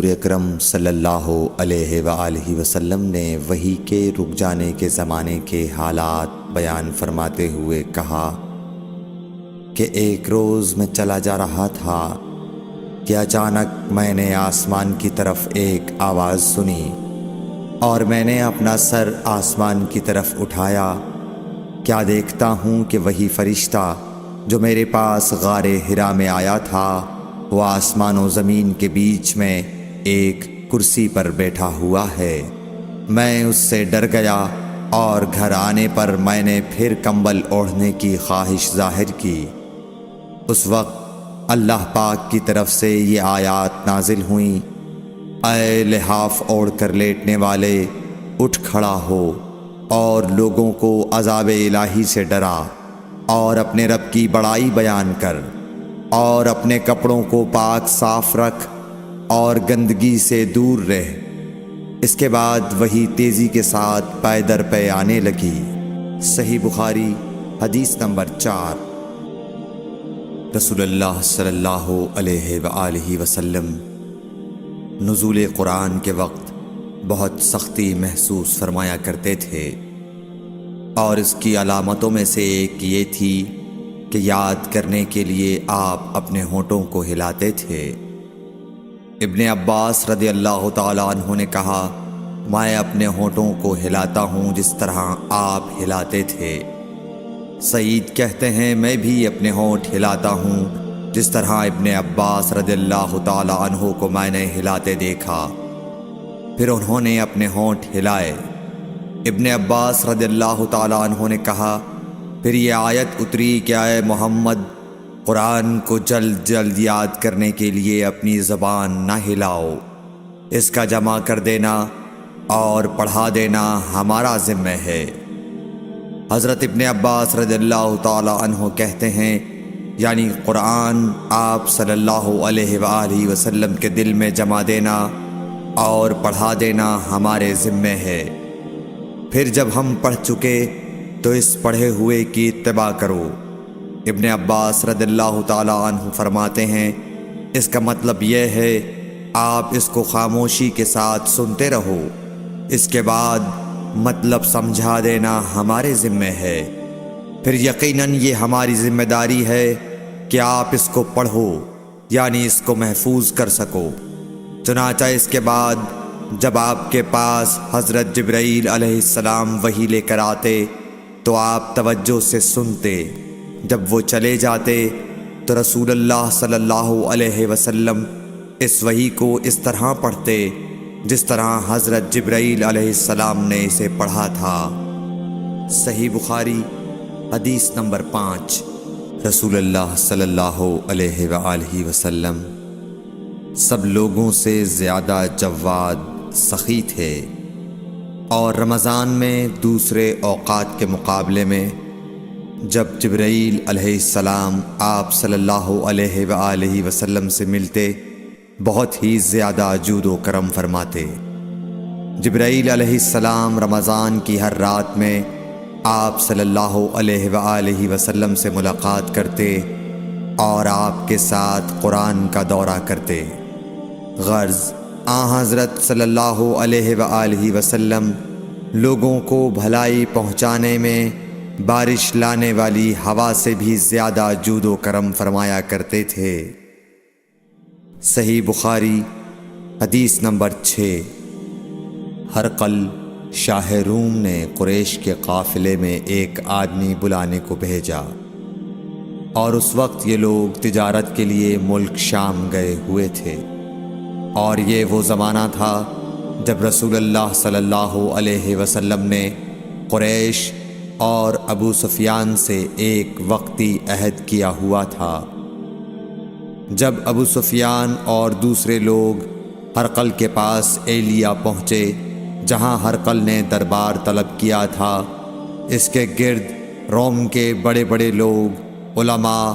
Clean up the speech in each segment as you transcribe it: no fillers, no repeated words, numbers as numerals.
حضور اکرم صلی اللہ علیہ وآلہ وسلم نے وحی کے رک جانے کے زمانے کے حالات بیان فرماتے ہوئے کہا کہ ایک روز میں چلا جا رہا تھا کہ اچانک میں نے آسمان کی طرف ایک آواز سنی اور میں نے اپنا سر آسمان کی طرف اٹھایا۔ کیا دیکھتا ہوں کہ وہی فرشتہ جو میرے پاس غار حرا میں آیا تھا وہ آسمان و زمین کے بیچ میں ایک کرسی پر بیٹھا ہوا ہے۔ میں اس سے ڈر گیا اور گھر آنے پر میں نے پھر کمبل اوڑھنے کی خواہش ظاہر کی۔ اس وقت اللہ پاک کی طرف سے یہ آیات نازل ہوئیں، اے لحاف اوڑھ کر لیٹنے والے، اٹھ کھڑا ہو اور لوگوں کو عذاب الہی سے ڈرا، اور اپنے رب کی بڑائی بیان کر، اور اپنے کپڑوں کو پاک صاف رکھ اور گندگی سے دور رہ۔ اس کے بعد وہی تیزی کے ساتھ پے در پے آنے لگی۔ صحیح بخاری حدیث نمبر 4۔ رسول اللہ صلی اللہ علیہ وآلہ وسلم نزول قرآن کے وقت بہت سختی محسوس فرمایا کرتے تھے، اور اس کی علامتوں میں سے ایک یہ تھی کہ یاد کرنے کے لیے آپ اپنے ہونٹوں کو ہلاتے تھے۔ ابن عباس رضی اللہ تعالیٰ عنہ نے کہا، میں اپنے ہونٹوں کو ہلاتا ہوں جس طرح آپ ہلاتے تھے۔ سعید کہتے ہیں، میں بھی اپنے ہونٹ ہلاتا ہوں جس طرح ابن عباس رضی اللہ تعالیٰ عنہ کو میں نے ہلاتے دیکھا۔ پھر انہوں نے اپنے ہونٹ ہلائے۔ ابن عباس رضی اللہ تعالیٰ عنہ نے کہا، پھر یہ آیت اتری کہ اے محمد، قرآن کو جلد جلد یاد کرنے کے لیے اپنی زبان نہ ہلاؤ، اس کا جمع کر دینا اور پڑھا دینا ہمارا ذمہ ہے۔ حضرت ابن عباس رضی اللہ تعالی عنہ کہتے ہیں، یعنی قرآن آپ صلی اللہ علیہ وآلہ وسلم کے دل میں جمع دینا اور پڑھا دینا ہمارے ذمہ ہے۔ پھر جب ہم پڑھ چکے تو اس پڑھے ہوئے کی اتباع کرو۔ ابن عباس رضی اللہ تعالی عنہ فرماتے ہیں، اس کا مطلب یہ ہے آپ اس کو خاموشی کے ساتھ سنتے رہو، اس کے بعد مطلب سمجھا دینا ہمارے ذمہ ہے۔ پھر یقیناً یہ ہماری ذمہ داری ہے کہ آپ اس کو پڑھو، یعنی اس کو محفوظ کر سکو۔ چنانچہ اس کے بعد جب آپ کے پاس حضرت جبرائیل علیہ السلام وحی لے کر آتے تو آپ توجہ سے سنتے۔ جب وہ چلے جاتے تو رسول اللہ صلی اللہ علیہ وسلم اس وحی کو اس طرح پڑھتے جس طرح حضرت جبرائیل علیہ السلام نے اسے پڑھا تھا۔ صحیح بخاری حدیث نمبر 5۔ رسول اللہ صلی اللہ علیہ وآلہ وسلم سب لوگوں سے زیادہ جواد سخی تھے، اور رمضان میں دوسرے اوقات کے مقابلے میں جب جبرائیل علیہ السلام آپ صلی اللہ علیہ وآلہ وسلم سے ملتے بہت ہی زیادہ جود و کرم فرماتے۔ جبرائیل علیہ السلام رمضان کی ہر رات میں آپ صلی اللہ علیہ وآلہ وسلم سے ملاقات کرتے اور آپ کے ساتھ قرآن کا دورہ کرتے۔ غرض حضرت صلی اللہ علیہ وآلہ وسلم لوگوں کو بھلائی پہنچانے میں بارش لانے والی ہوا سے بھی زیادہ جود و کرم فرمایا کرتے تھے۔ صحیح بخاری حدیث نمبر 6۔ ہرقل شاہ روم نے قریش کے قافلے میں ایک آدمی بلانے کو بھیجا، اور اس وقت یہ لوگ تجارت کے لیے ملک شام گئے ہوئے تھے، اور یہ وہ زمانہ تھا جب رسول اللہ صلی اللہ علیہ وسلم نے قریش اور ابو سفیان سے ایک وقتی عہد کیا ہوا تھا۔ جب ابو سفیان اور دوسرے لوگ ہرقل کے پاس ایلیا پہنچے جہاں ہرقل نے دربار طلب کیا تھا، اس کے گرد روم کے بڑے بڑے لوگ، علماء،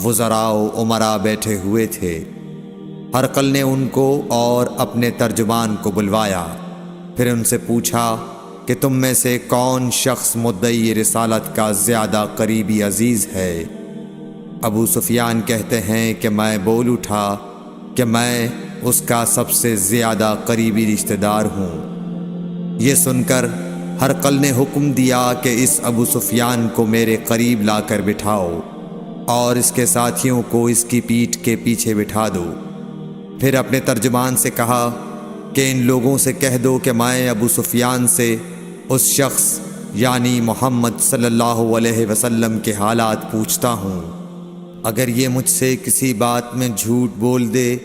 وزراء و امراء بیٹھے ہوئے تھے۔ ہرقل نے ان کو اور اپنے ترجمان کو بلوایا، پھر ان سے پوچھا کہ تم میں سے کون شخص مدعی رسالت کا زیادہ قریبی عزیز ہے؟ ابو سفیان کہتے ہیں کہ میں بول اٹھا کہ میں اس کا سب سے زیادہ قریبی رشتہ دار ہوں۔ یہ سن کر ہرقل نے حکم دیا کہ اس ابو سفیان کو میرے قریب لا کر بٹھاؤ اور اس کے ساتھیوں کو اس کی پیٹھ کے پیچھے بٹھا دو۔ پھر اپنے ترجمان سے کہا کہ ان لوگوں سے کہہ دو کہ میں ابو سفیان سے اس شخص یعنی محمد صلی اللہ علیہ وسلم کے حالات پوچھتا ہوں، اگر یہ مجھ سے کسی بات میں جھوٹ بول دے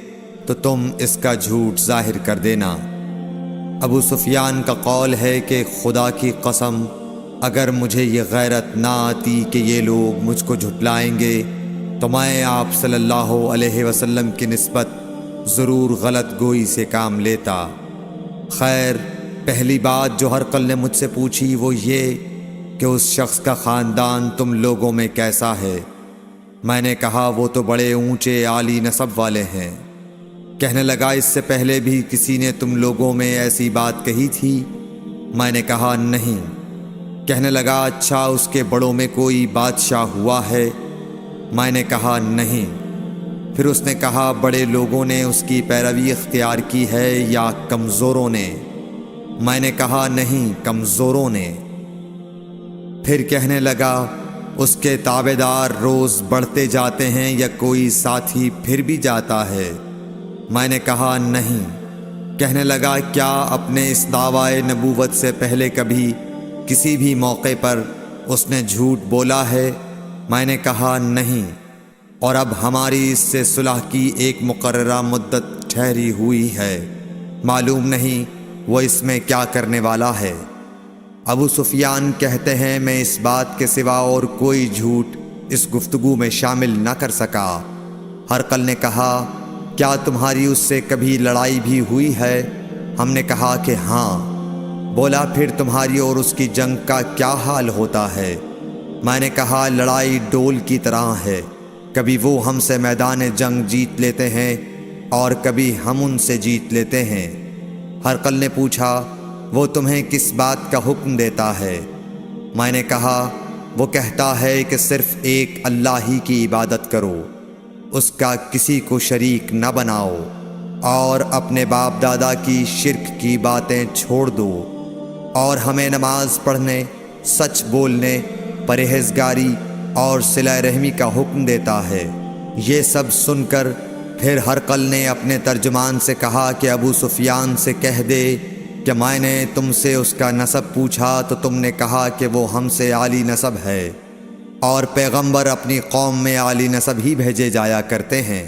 تو تم اس کا جھوٹ ظاہر کر دینا۔ ابو سفیان کا قول ہے کہ خدا کی قسم اگر مجھے یہ غیرت نہ آتی کہ یہ لوگ مجھ کو جھٹلائیں گے تو میں آپ صلی اللہ علیہ وسلم کی نسبت ضرور غلط گوئی سے کام لیتا۔ خیر، پہلی بات جو ہرقل نے مجھ سے پوچھی وہ یہ کہ اس شخص کا خاندان تم لوگوں میں کیسا ہے؟ میں نے کہا وہ تو بڑے اونچے عالی نسب والے ہیں۔ کہنے لگا اس سے پہلے بھی کسی نے تم لوگوں میں ایسی بات کہی تھی؟ میں نے کہا نہیں۔ کہنے لگا اچھا اس کے بڑوں میں کوئی بادشاہ ہوا ہے؟ میں نے کہا نہیں۔ پھر اس نے کہا بڑے لوگوں نے اس کی پیروی اختیار کی ہے یا کمزوروں نے؟ میں نے کہا نہیں، کمزوروں نے۔ پھر کہنے لگا اس کے تابعدار روز بڑھتے جاتے ہیں یا کوئی ساتھی پھر بھی جاتا ہے؟ میں نے کہا نہیں۔ کہنے لگا کیا اپنے اس دعوی نبوت سے پہلے کبھی کسی بھی موقع پر اس نے جھوٹ بولا ہے؟ میں نے کہا نہیں، اور اب ہماری اس سے صلح کی ایک مقررہ مدت ٹھہری ہوئی ہے، معلوم نہیں وہ اس میں کیا کرنے والا ہے۔ ابو سفیان کہتے ہیں میں اس بات کے سوا اور کوئی جھوٹ اس گفتگو میں شامل نہ کر سکا۔ ہرقل نے کہا کیا تمہاری اس سے کبھی لڑائی بھی ہوئی ہے؟ ہم نے کہا کہ ہاں۔ بولا پھر تمہاری اور اس کی جنگ کا کیا حال ہوتا ہے؟ میں نے کہا لڑائی ڈول کی طرح ہے، کبھی وہ ہم سے میدان جنگ جیت لیتے ہیں اور کبھی ہم ان سے جیت لیتے ہیں۔ ہرقل نے پوچھا وہ تمہیں کس بات کا حکم دیتا ہے؟ میں نے کہا وہ کہتا ہے کہ صرف ایک اللہ ہی کی عبادت کرو، اس کا کسی کو شریک نہ بناؤ، اور اپنے باپ دادا کی شرک کی باتیں چھوڑ دو، اور ہمیں نماز پڑھنے، سچ بولنے، پرہیزگاری اور صلہ رحمی کا حکم دیتا ہے۔ یہ سب سن کر پھر ہرقل نے اپنے ترجمان سے کہا کہ ابو سفیان سے کہہ دے کہ میں نے تم سے اس کا نسب پوچھا تو تم نے کہا کہ وہ ہم سے عالی نسب ہے، اور پیغمبر اپنی قوم میں عالی نسب ہی بھیجے جایا کرتے ہیں۔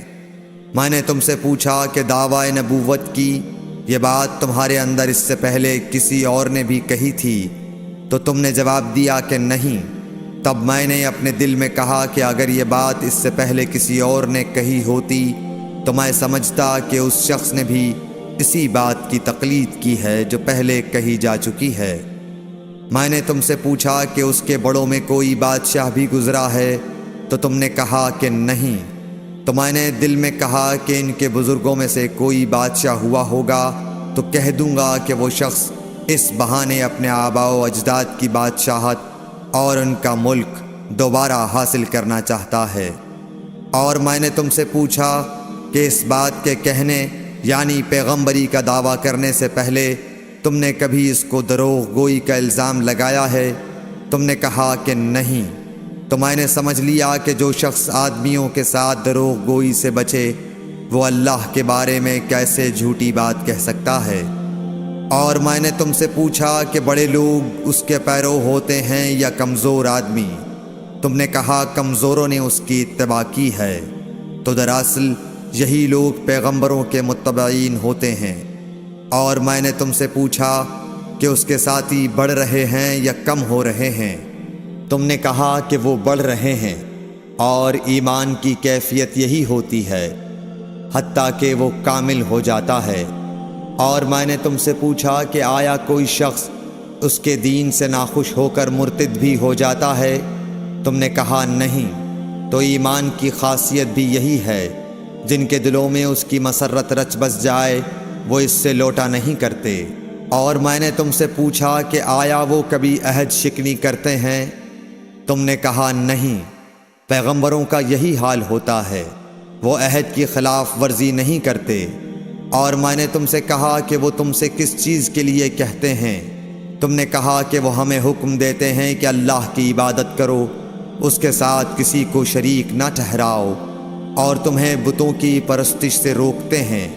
میں نے تم سے پوچھا کہ دعوی نبوت کی یہ بات تمہارے اندر اس سے پہلے کسی اور نے بھی کہی تھی؟ تو تم نے جواب دیا کہ نہیں۔ تب میں نے اپنے دل میں کہا کہ اگر یہ بات اس سے پہلے کسی اور نے کہی ہوتی تو میں سمجھتا کہ اس شخص نے بھی اسی بات کی تقلید کی ہے جو پہلے کہی جا چکی ہے۔ میں نے تم سے پوچھا کہ اس کے بڑوں میں کوئی بادشاہ بھی گزرا ہے؟ تو تم نے کہا کہ نہیں۔ تو میں نے دل میں کہا کہ ان کے بزرگوں میں سے کوئی بادشاہ ہوا ہوگا تو کہہ دوں گا کہ وہ شخص اس بہانے اپنے آباء و اجداد کی بادشاہت اور ان کا ملک دوبارہ حاصل کرنا چاہتا ہے۔ اور میں نے تم سے پوچھا کہ اس بات کے کہنے یعنی پیغمبری کا دعویٰ کرنے سے پہلے تم نے کبھی اس کو دروغ گوئی کا الزام لگایا ہے؟ تم نے کہا کہ نہیں۔ تو میں نے سمجھ لیا کہ جو شخص آدمیوں کے ساتھ دروغ گوئی سے بچے وہ اللہ کے بارے میں کیسے جھوٹی بات کہہ سکتا ہے۔ اور میں نے تم سے پوچھا کہ بڑے لوگ اس کے پیرو ہوتے ہیں یا کمزور آدمی؟ تم نے کہا کمزوروں نے اس کی اتباع کی ہے۔ تو دراصل یہی لوگ پیغمبروں کے متبعین ہوتے ہیں۔ اور میں نے تم سے پوچھا کہ اس کے ساتھی بڑھ رہے ہیں یا کم ہو رہے ہیں؟ تم نے کہا کہ وہ بڑھ رہے ہیں، اور ایمان کی کیفیت یہی ہوتی ہے حتیٰ کہ وہ کامل ہو جاتا ہے۔ اور میں نے تم سے پوچھا کہ آیا کوئی شخص اس کے دین سے ناخوش ہو کر مرتد بھی ہو جاتا ہے؟ تم نے کہا نہیں۔ تو ایمان کی خاصیت بھی یہی ہے، جن کے دلوں میں اس کی مسرت رچ بس جائے وہ اس سے لوٹا نہیں کرتے۔ اور میں نے تم سے پوچھا کہ آیا وہ کبھی عہد شکنی کرتے ہیں؟ تم نے کہا نہیں۔ پیغمبروں کا یہی حال ہوتا ہے، وہ عہد کی خلاف ورزی نہیں کرتے، اور میں نے تم سے کہا کہ وہ تم سے کس چیز کے لیے کہتے ہیں؟ تم نے کہا کہ وہ ہمیں حکم دیتے ہیں کہ اللہ کی عبادت کرو، اس کے ساتھ کسی کو شریک نہ ٹھہراؤ، اور تمہیں بتوں کی پرستش سے روکتے ہیں،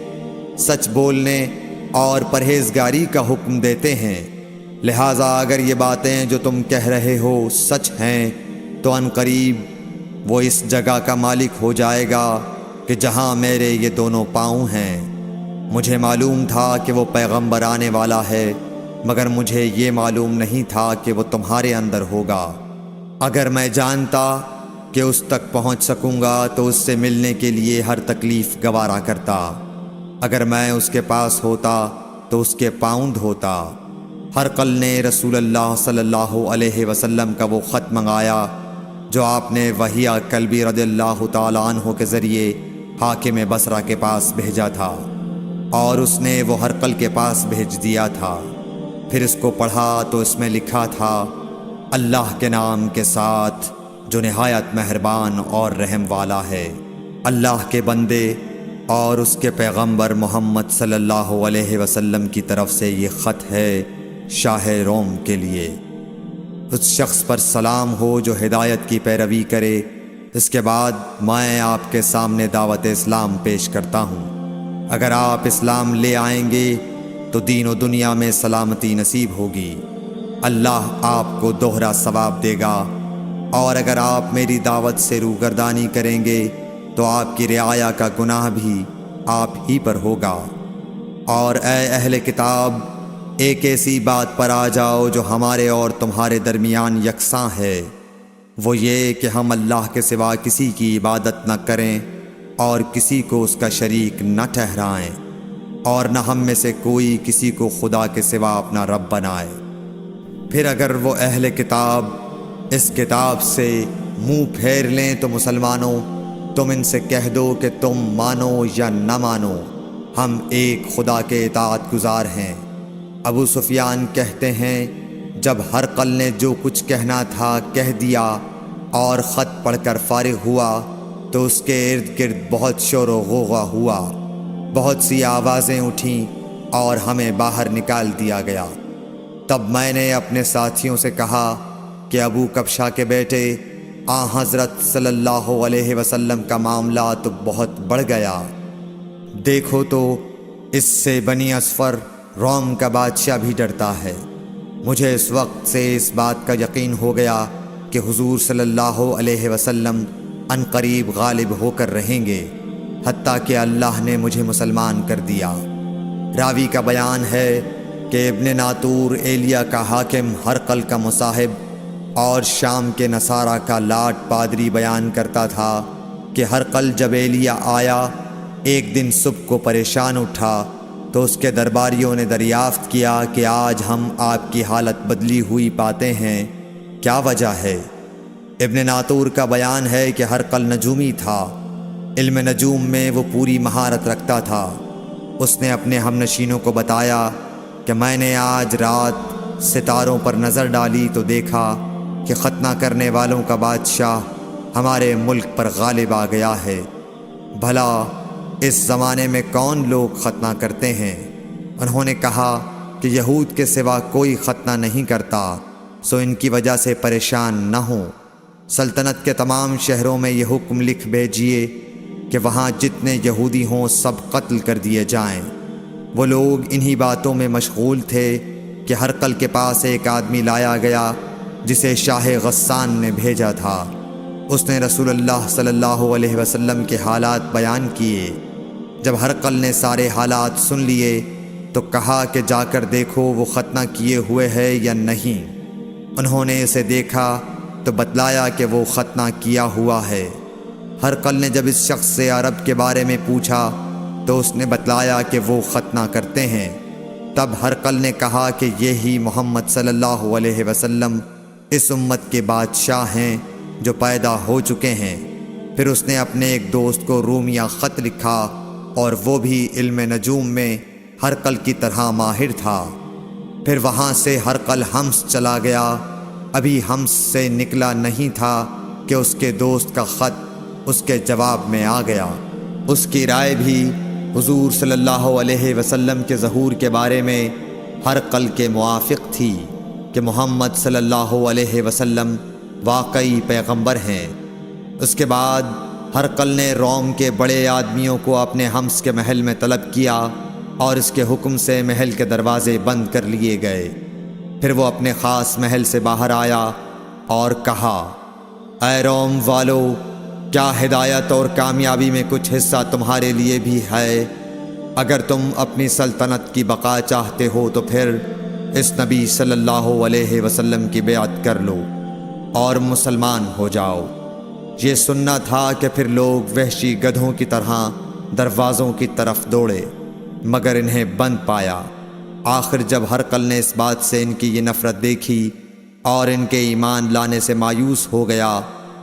سچ بولنے اور پرہیزگاری کا حکم دیتے ہیں۔ لہٰذا اگر یہ باتیں جو تم کہہ رہے ہو سچ ہیں تو ان قریب وہ اس جگہ کا مالک ہو جائے گا کہ جہاں میرے یہ دونوں پاؤں ہیں۔ مجھے معلوم تھا کہ وہ پیغمبر آنے والا ہے، مگر مجھے یہ معلوم نہیں تھا کہ وہ تمہارے اندر ہوگا۔ اگر میں جانتا کہ اس تک پہنچ سکوں گا تو اس سے ملنے کے لیے ہر تکلیف گوارا کرتا۔ اگر میں اس کے پاس ہوتا تو اس کے پاؤں دھوتا۔ ہرقل نے رسول اللہ صلی اللہ علیہ وسلم کا وہ خط منگایا جو آپ نے وحیہ کلبی رضی اللہ تعالیٰ عنہ کے ذریعے حاکم بصرہ کے پاس بھیجا تھا، اور اس نے وہ ہرقل کے پاس بھیج دیا تھا۔ پھر اس کو پڑھا تو اس میں لکھا تھا، اللہ کے نام کے ساتھ جو نہایت مہربان اور رحم والا ہے۔ اللہ کے بندے اور اس کے پیغمبر محمد صلی اللہ علیہ وسلم کی طرف سے یہ خط ہے شاہ روم کے لیے۔ اس شخص پر سلام ہو جو ہدایت کی پیروی کرے۔ اس کے بعد میں آپ کے سامنے دعوت اسلام پیش کرتا ہوں۔ اگر آپ اسلام لے آئیں گے تو دین و دنیا میں سلامتی نصیب ہوگی، اللہ آپ کو دوہرا ثواب دے گا، اور اگر آپ میری دعوت سے روگردانی کریں گے تو آپ کی رعایا کا گناہ بھی آپ ہی پر ہوگا۔ اور اے اہل کتاب، ایک ایسی بات پر آ جاؤ جو ہمارے اور تمہارے درمیان یکساں ہے، وہ یہ کہ ہم اللہ کے سوا کسی کی عبادت نہ کریں اور کسی کو اس کا شریک نہ ٹھہرائیں، اور نہ ہم میں سے کوئی کسی کو خدا کے سوا اپنا رب بنائے۔ پھر اگر وہ اہل کتاب اس کتاب سے منہ پھیر لیں تو مسلمانوں، تم ان سے کہہ دو کہ تم مانو یا نہ مانو، ہم ایک خدا کے اطاعت گزار ہیں۔ ابو سفیان کہتے ہیں، جب ہرقل نے جو کچھ کہنا تھا کہہ دیا اور خط پڑھ کر فارغ ہوا تو اس کے ارد گرد بہت شور و غوغا ہوا، بہت سی آوازیں اٹھیں اور ہمیں باہر نکال دیا گیا۔ تب میں نے اپنے ساتھیوں سے کہا کہ ابو کبشہ کے بیٹے حضرت صلی اللہ علیہ وسلم کا معاملہ تو بہت بڑھ گیا۔ دیکھو تو اس سے بنی اصفر روم کا بادشاہ بھی ڈرتا ہے۔ مجھے اس وقت سے اس بات کا یقین ہو گیا کہ حضور صلی اللہ علیہ وسلم ان قریب غالب ہو کر رہیں گے، حتیٰ کہ اللہ نے مجھے مسلمان کر دیا۔ راوی کا بیان ہے کہ ابن ناطور ایلیا کا حاکم ہرقل کا مصاحب اور شام کے نصارہ کا لاٹ پادری بیان کرتا تھا کہ ہرقل جب ایلیا آیا ایک دن صبح کو پریشان اٹھا تو اس کے درباریوں نے دریافت کیا کہ آج ہم آپ کی حالت بدلی ہوئی پاتے ہیں، کیا وجہ ہے؟ ابن ناطور کا بیان ہے کہ ہرقل نجومی تھا، علم نجوم میں وہ پوری مہارت رکھتا تھا۔ اس نے اپنے ہم نشینوں کو بتایا کہ میں نے آج رات ستاروں پر نظر ڈالی تو دیکھا کہ ختنہ کرنے والوں کا بادشاہ ہمارے ملک پر غالب آ گیا ہے۔ بھلا اس زمانے میں کون لوگ ختنہ کرتے ہیں؟ انہوں نے کہا کہ یہود کے سوا کوئی ختنہ نہیں کرتا، سو ان کی وجہ سے پریشان نہ ہوں۔ سلطنت کے تمام شہروں میں یہ حکم لکھ بھیجیے کہ وہاں جتنے یہودی ہوں سب قتل کر دیے جائیں۔ وہ لوگ انہی باتوں میں مشغول تھے کہ ہرقل کے پاس ایک آدمی لایا گیا جسے شاہ غسان نے بھیجا تھا۔ اس نے رسول اللہ صلی اللہ علیہ وسلم کے حالات بیان کیے۔ جب ہرقل نے سارے حالات سن لیے تو کہا کہ جا کر دیکھو وہ ختنہ کیے ہوئے ہے یا نہیں۔ انہوں نے اسے دیکھا تو بتلایا کہ وہ ختنہ کیا ہوا ہے۔ ہرقل نے جب اس شخص سے عرب کے بارے میں پوچھا تو اس نے بتلایا کہ وہ ختنہ کرتے ہیں۔ تب ہرقل نے کہا کہ یہی محمد صلی اللہ علیہ وسلم اس امت کے بادشاہ ہیں جو پیدا ہو چکے ہیں۔ پھر اس نے اپنے ایک دوست کو رومیہ خط لکھا، اور وہ بھی علم نجوم میں ہرقل کی طرح ماہر تھا۔ پھر وہاں سے ہرقل حمص چلا گیا۔ ابھی حمص سے نکلا نہیں تھا کہ اس کے دوست کا خط اس کے جواب میں آ گیا۔ اس کی رائے بھی حضور صلی اللہ علیہ وسلم کے ظہور کے بارے میں ہرقل کے موافق تھی کہ محمد صلی اللہ علیہ وسلم واقعی پیغمبر ہیں۔ اس کے بعد ہرقل نے روم کے بڑے آدمیوں کو اپنے حمص کے محل میں طلب کیا اور اس کے حکم سے محل کے دروازے بند کر لیے گئے۔ پھر وہ اپنے خاص محل سے باہر آیا اور کہا، اے روم والو، کیا ہدایت اور کامیابی میں کچھ حصہ تمہارے لیے بھی ہے؟ اگر تم اپنی سلطنت کی بقا چاہتے ہو تو پھر اس نبی صلی اللہ علیہ وسلم کی بیعت کر لو اور مسلمان ہو جاؤ۔ یہ سننا تھا کہ پھر لوگ وحشی گدھوں کی طرح دروازوں کی طرف دوڑے، مگر انہیں بند پایا۔ آخر جب ہرقل نے اس بات سے ان کی یہ نفرت دیکھی اور ان کے ایمان لانے سے مایوس ہو گیا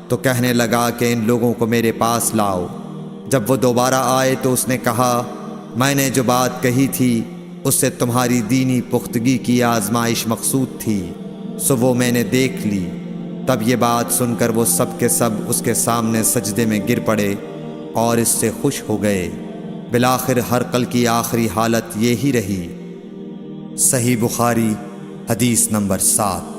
تو کہنے لگا کہ ان لوگوں کو میرے پاس لاؤ۔ جب وہ دوبارہ آئے تو اس نے کہا، میں نے جو بات کہی تھی اس سے تمہاری دینی پختگی کی آزمائش مقصود تھی، سو وہ میں نے دیکھ لی۔ تب یہ بات سن کر وہ سب کے سب اس کے سامنے سجدے میں گر پڑے اور اس سے خوش ہو گئے۔ بالآخر ہرقل کی آخری حالت یہی رہی۔ صحیح بخاری حدیث نمبر 7۔